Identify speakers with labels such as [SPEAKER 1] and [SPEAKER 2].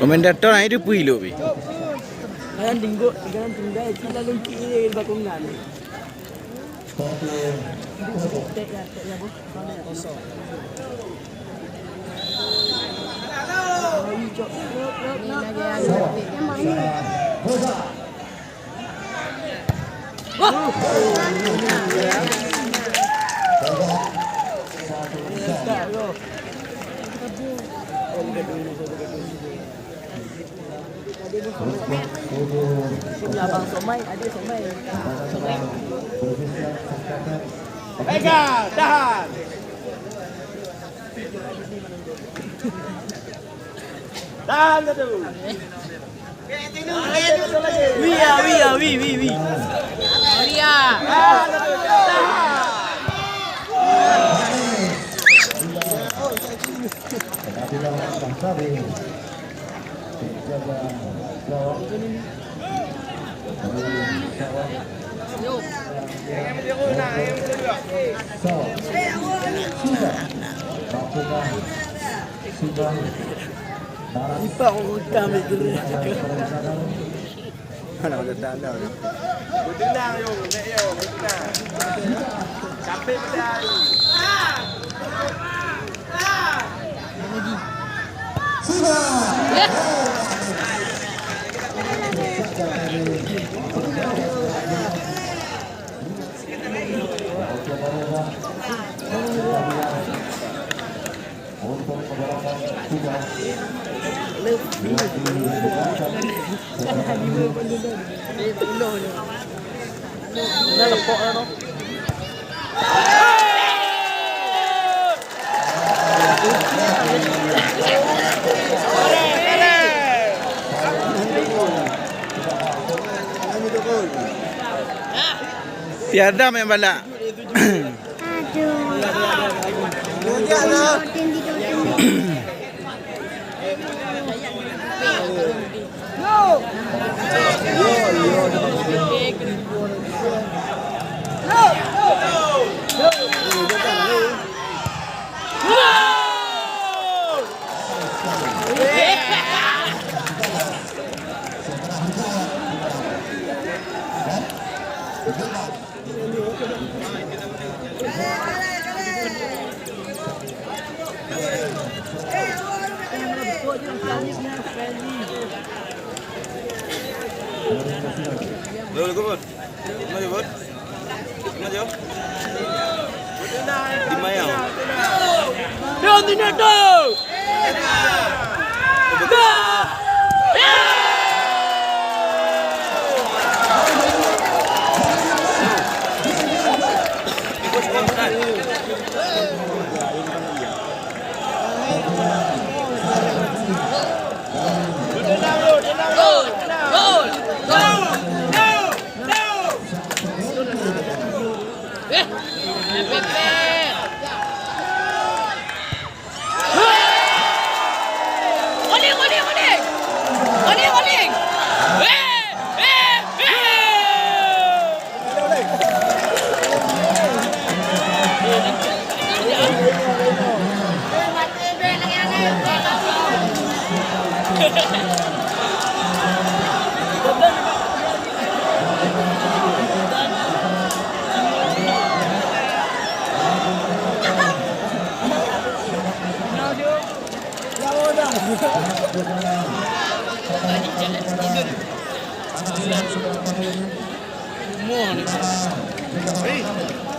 [SPEAKER 1] Komentator naik dia pui lo bi.
[SPEAKER 2] Jangan tinggal sila lungki ni bakungan. Tek ya bos. Kosong. Ni lagi yang main. Abang Somai, adik Somai.
[SPEAKER 3] Pegang, tahan. Tahan satu.
[SPEAKER 2] Wia.
[SPEAKER 3] Tahan satu. Tahan.
[SPEAKER 2] Ipang kami dulu.
[SPEAKER 1] Mana ada tanda.
[SPEAKER 3] Bertenang yo, nek yo, bertenang. Capek pedal.
[SPEAKER 2] Dah lepok dah tu.
[SPEAKER 1] Tiada main balak.
[SPEAKER 3] Dulu kebun. Maju bud. Maju. Di mayang.
[SPEAKER 2] Down di net tu.
[SPEAKER 3] Hey.